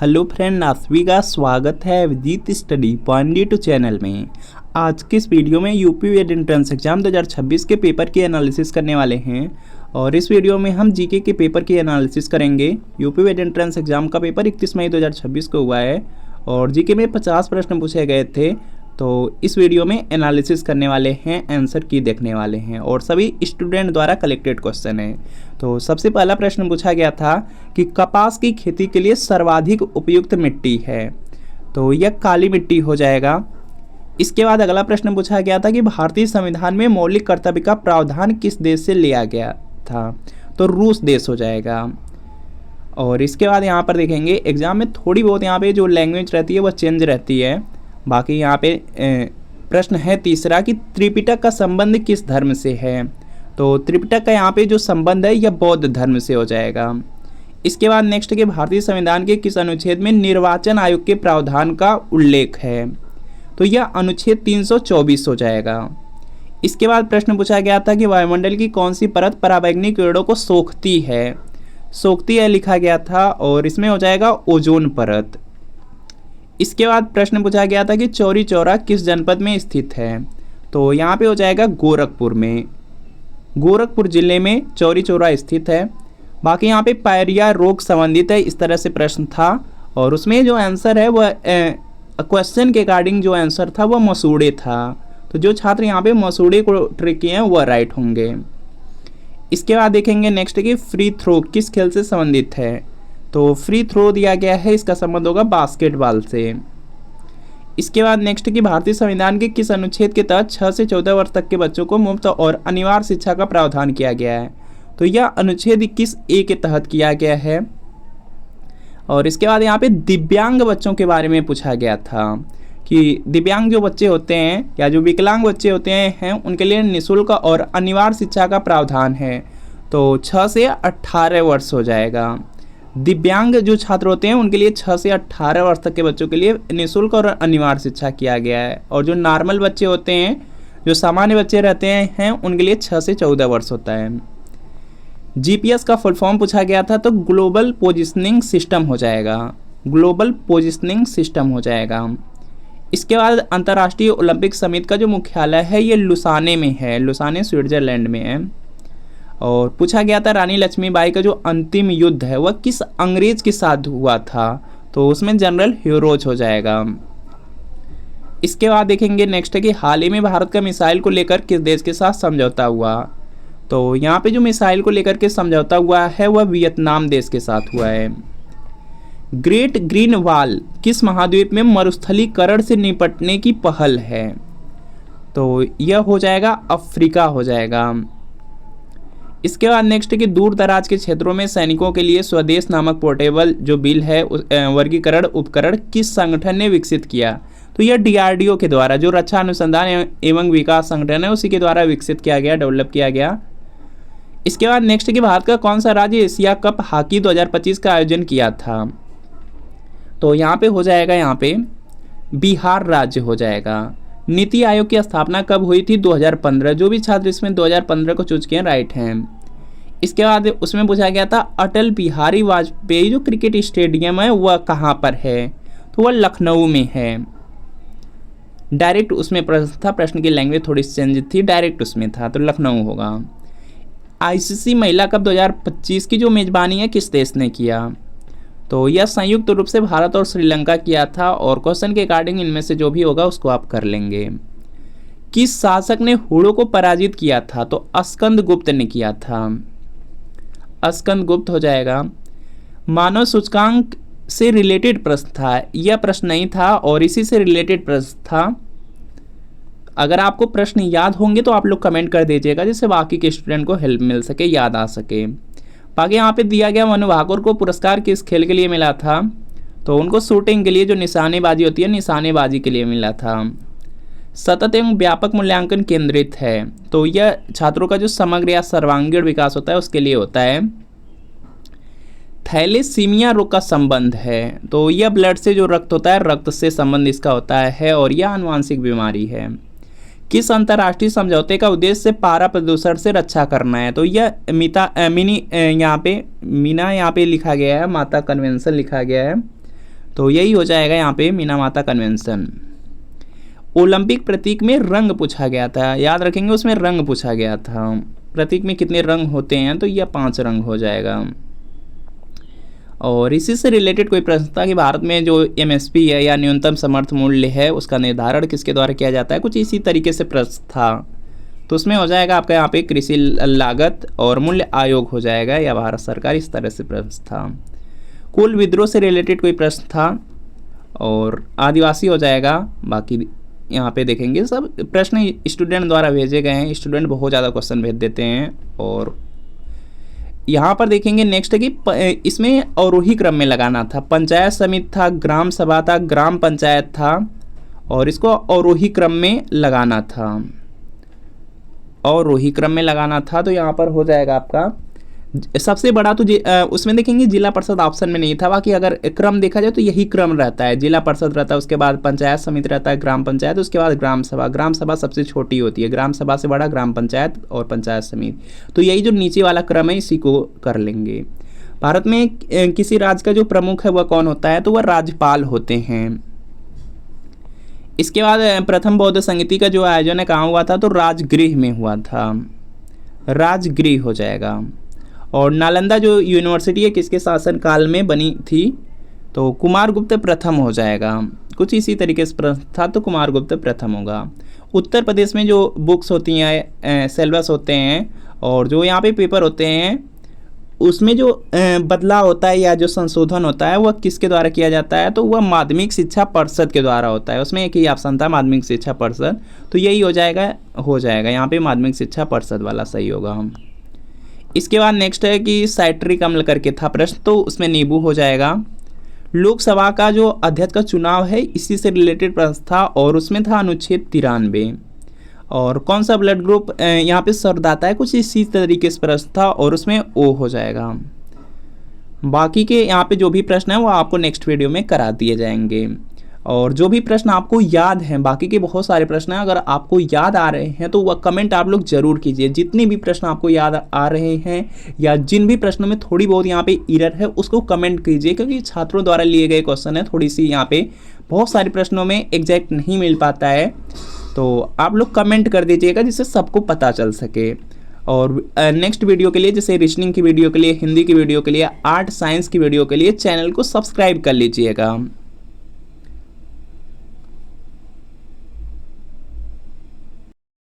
Hello friend, आप सभी का स्वागत है विदित स्टडी पॉइंट चैनल में। आज के इस वीडियो में यूपी वेद एंट्रेंस एग्जाम 2026 के पेपर की एनालिसिस करने वाले हैं और इस वीडियो में हम जीके के पेपर की एनालिसिस करेंगे। यूपी वेद एंट्रेंस एग्जाम का पेपर 31 मई 2026 को हुआ है और जीके में 50 प्रश्न पूछे गए थे, तो इस वीडियो में एनालिसिस करने वाले हैं, आंसर की देखने वाले हैं और सभी स्टूडेंट द्वारा कलेक्टेड क्वेश्चन है। तो सबसे पहला प्रश्न पूछा गया था कि कपास की खेती के लिए सर्वाधिक उपयुक्त मिट्टी है, तो यह काली मिट्टी हो जाएगा। इसके बाद अगला प्रश्न पूछा गया था कि भारतीय संविधान में मौलिक कर्तव्य का प्रावधान किस देश से लिया गया था, तो रूस देश हो जाएगा। और इसके बाद यहाँ पर देखेंगे एग्जाम में थोड़ी बहुत यहाँ पे जो लैंग्वेज रहती है वह चेंज रहती है। बाकी यहाँ पे प्रश्न है तीसरा कि त्रिपिटक का संबंध किस धर्म से है, तो त्रिपिटक का यहाँ पे जो संबंध है यह बौद्ध धर्म से हो जाएगा। इसके बाद नेक्स्ट के भारतीय संविधान के किस अनुच्छेद में निर्वाचन आयोग के प्रावधान का उल्लेख है, तो यह अनुच्छेद 324 हो जाएगा। इसके बाद प्रश्न पूछा गया था कि वायुमंडल की कौन सी परत पराबैंगनी किरणों को सोखती है लिखा गया था और इसमें हो जाएगा ओजोन परत। इसके बाद प्रश्न पूछा गया था कि चौरी चौरा किस जनपद में स्थित है, तो यहाँ पे हो जाएगा गोरखपुर में। गोरखपुर जिले में चौरी चौरा स्थित है। बाकी यहाँ पे पायरिया रोग संबंधित है, इस तरह से प्रश्न था और उसमें जो आंसर है वह क्वेश्चन के अकॉर्डिंग जो आंसर था वह मसूड़े था, तो जो छात्र यहाँ पे मसूड़े को ट्रिक किए हैं वह राइट होंगे। इसके बाद देखेंगे नेक्स्ट कि फ्री थ्रो किस खेल से संबंधित है, तो फ्री थ्रो दिया गया है, इसका संबंध होगा बास्केटबॉल से। इसके बाद नेक्स्ट कि भारतीय संविधान के किस अनुच्छेद के तहत 6 से 14 वर्ष तक के बच्चों को मुफ्त और अनिवार्य शिक्षा का प्रावधान किया गया है, तो यह अनुच्छेद 21A के तहत किया गया है। और इसके बाद यहाँ पे दिव्यांग बच्चों के बारे में पूछा गया था कि दिव्यांग जो बच्चे होते हैं या जो विकलांग बच्चे होते हैं उनके लिए निःशुल्क और अनिवार्य शिक्षा का प्रावधान है, तो 6 से 18 वर्ष हो जाएगा। दिव्यांग जो छात्र होते हैं उनके लिए 6 से 18 वर्ष तक के बच्चों के लिए निःशुल्क और अनिवार्य शिक्षा किया गया है और जो नॉर्मल बच्चे होते हैं, जो सामान्य बच्चे रहते हैं उनके लिए 6 से 14 वर्ष होता है। जीपीएस का फुल फॉर्म पूछा गया था, तो ग्लोबल पोजिशनिंग सिस्टम हो जाएगा, ग्लोबल पोजिशनिंग सिस्टम हो जाएगा। इसके बाद अंतर्राष्ट्रीय ओलंपिक समिति का जो मुख्यालय है ये लुसाने में है, लुसाने स्विट्जरलैंड में है। और पूछा गया था रानी लक्ष्मीबाई का जो अंतिम युद्ध है वह किस अंग्रेज के साथ हुआ था, तो उसमें जनरल ह्यूरोज हो जाएगा। इसके बाद देखेंगे नेक्स्ट है कि हाल ही में भारत का मिसाइल को लेकर किस देश के साथ समझौता हुआ, तो यहाँ पे जो मिसाइल को लेकर के समझौता हुआ है वह वियतनाम देश के साथ हुआ है। ग्रेट ग्रीन वॉल किस महाद्वीप में मरुस्थलीकरण से निपटने की पहल है, तो यह हो जाएगा अफ्रीका हो जाएगा। इसके बाद नेक्स्ट कि दूर दराज के क्षेत्रों में सैनिकों के लिए स्वदेश नामक पोर्टेबल जो बिल है वर्गीकरण उपकरण किस संगठन ने विकसित किया, तो यह डीआरडीओ के द्वारा, जो रक्षा अनुसंधान एवं विकास संगठन है उसी के द्वारा विकसित किया गया, डेवलप किया गया। इसके बाद नेक्स्ट कि भारत का कौन सा राज्य एशिया कप हॉकी 2025 का आयोजन किया था, तो यहाँ पे हो जाएगा, यहाँ पे बिहार राज्य हो जाएगा। नीति आयोग की स्थापना कब हुई थी, 2015। जो भी छात्र इसमें 2015 को चूज किए राइट हैं। इसके बाद उसमें पूछा गया था अटल बिहारी वाजपेयी जो क्रिकेट स्टेडियम है वह कहाँ पर है, तो वह लखनऊ में है। डायरेक्ट उसमें प्रश्न था, प्रश्न की लैंग्वेज थोड़ी चेंज थी, डायरेक्ट उसमें था तो लखनऊ होगा। आईसीसी महिला कप 2025 की जो मेजबानी है किस देश ने किया, तो यह संयुक्त रूप से भारत और श्रीलंका किया था और क्वेश्चन के अकॉर्डिंग इनमें से जो भी होगा उसको आप कर लेंगे। किस शासक ने हुड़ों को पराजित किया था, तो स्कंद गुप्त ने किया था, स्कंद गुप्त हो जाएगा। मानव सूचकांक से रिलेटेड प्रश्न था, यह प्रश्न नहीं था और इसी से रिलेटेड प्रश्न था। अगर आपको प्रश्न याद होंगे तो आप लोग कमेंट कर दीजिएगा जिससे बाकी के स्टूडेंट को हेल्प मिल सके, याद आ सके। बाकी यहाँ पे दिया गया मनु भाकर को पुरस्कार किस खेल के लिए मिला था, तो उनको शूटिंग के लिए जो निशानेबाजी होती है निशानेबाजी के लिए मिला था। सतत एवं व्यापक मूल्यांकन केंद्रित है, तो यह छात्रों का जो समग्र या सर्वांगीण विकास होता है उसके लिए होता है। थैलेसीमिया रोग का संबंध है, तो यह ब्लड से जो रक्त होता है रक्त से संबंध इसका होता है और यह आनुवांशिक बीमारी है। किस अंतर्राष्ट्रीय समझौते का उद्देश्य पारा प्रदूषण से रक्षा करना है, तो यह मीना यहाँ पे लिखा गया है, माता कन्वेंशन लिखा गया है तो यही हो जाएगा यहाँ पे मिनामाता कन्वेंशन। ओलंपिक प्रतीक में रंग पूछा गया था, याद रखेंगे उसमें रंग पूछा गया था। प्रतीक में कितने रंग होते हैं, तो यह 5 रंग हो जाएगा। और इसी से रिलेटेड कोई प्रश्न था कि भारत में जो एमएसपी है या न्यूनतम समर्थन मूल्य है उसका निर्धारण किसके द्वारा किया जाता है, कुछ इसी तरीके से प्रश्न था। तो उसमें हो जाएगा आपका यहाँ पे कृषि लागत और मूल्य आयोग हो जाएगा या भारत सरकार, इस तरह से प्रश्न था। कुल विद्रोह से रिलेटेड कोई प्रश्न था और आदिवासी हो जाएगा। बाकी यहाँ पे देखेंगे सब प्रश्न स्टूडेंट द्वारा भेजे गए हैं, स्टूडेंट बहुत ज़्यादा क्वेश्चन भेज देते हैं। और यहाँ पर देखेंगे नेक्स्ट है कि इसमें अवरोही क्रम में लगाना था। पंचायत समिति था, ग्राम सभा था, ग्राम पंचायत था और इसको अवरोही क्रम में लगाना था, अवरोही क्रम में लगाना था। तो यहाँ पर हो जाएगा आपका सबसे बड़ा तो उसमें देखेंगे जिला परिषद ऑप्शन में नहीं था। बाकी अगर क्रम देखा जाए तो यही क्रम रहता है, जिला परिषद रहता है, उसके बाद पंचायत समिति रहता है, ग्राम पंचायत, उसके बाद ग्राम सभा। ग्राम सभा सबसे छोटी होती है, ग्राम सभा से बड़ा ग्राम पंचायत और पंचायत समिति। तो यही जो नीचे वाला क्रम है इसी को कर लेंगे। भारत में किसी राज्य का जो प्रमुख है वह कौन होता है, तो वह राज्यपाल होते हैं। इसके बाद प्रथम बौद्ध संगीति का जो आयोजन है कहाँ हुआ था, तो राजगृह में हुआ था, राजगृह हो जाएगा। और नालंदा जो यूनिवर्सिटी है किसके शासनकाल में बनी थी, तो कुमारगुप्त प्रथम हो जाएगा। कुछ इसी तरीके से प्रश्न था तो कुमारगुप्त प्रथम होगा। उत्तर प्रदेश में जो बुक्स होती हैं, सिलेबस होते हैं और जो यहाँ पे पेपर होते हैं उसमें जो बदलाव होता है या जो संशोधन होता है वह किसके द्वारा किया जाता है, तो वह माध्यमिक शिक्षा परिषद के द्वारा होता है। उसमें एक ही ऑप्शन था माध्यमिक शिक्षा परिषद, तो यही हो जाएगा यहाँ पे माध्यमिक शिक्षा परिषद वाला सही होगा। इसके बाद नेक्स्ट है कि साइट्रिक अम्ल करके था प्रश्न, तो उसमें नींबू हो जाएगा। लोकसभा का जो अध्यक्ष का चुनाव है इसी से रिलेटेड प्रश्न था और उसमें था अनुच्छेद 93। और कौन सा ब्लड ग्रुप यहाँ पे सर्वदाता है, कुछ इसी तरीके से प्रश्न था और उसमें ओ हो जाएगा। बाकी के यहाँ पे जो भी प्रश्न है वो आपको नेक्स्ट वीडियो में करा दिए जाएंगे। और जो भी प्रश्न आपको याद हैं, बाकी के बहुत सारे प्रश्न हैं, अगर आपको याद आ रहे हैं तो वह कमेंट आप लोग जरूर कीजिए। जितने भी प्रश्न आपको याद आ रहे हैं या जिन भी प्रश्नों में थोड़ी बहुत यहाँ पे एरर है उसको कमेंट कीजिए, क्योंकि छात्रों द्वारा लिए गए क्वेश्चन है, थोड़ी सी यहाँ पे बहुत सारे प्रश्नों में एग्जैक्ट नहीं मिल पाता है। तो आप लोग कमेंट कर दीजिएगा जिससे सबको पता चल सके। और नेक्स्ट वीडियो के लिए, जैसे रीजनिंग की वीडियो के लिए, हिंदी की वीडियो के लिए, आर्ट साइंस की वीडियो के लिए चैनल को सब्सक्राइब कर लीजिएगा।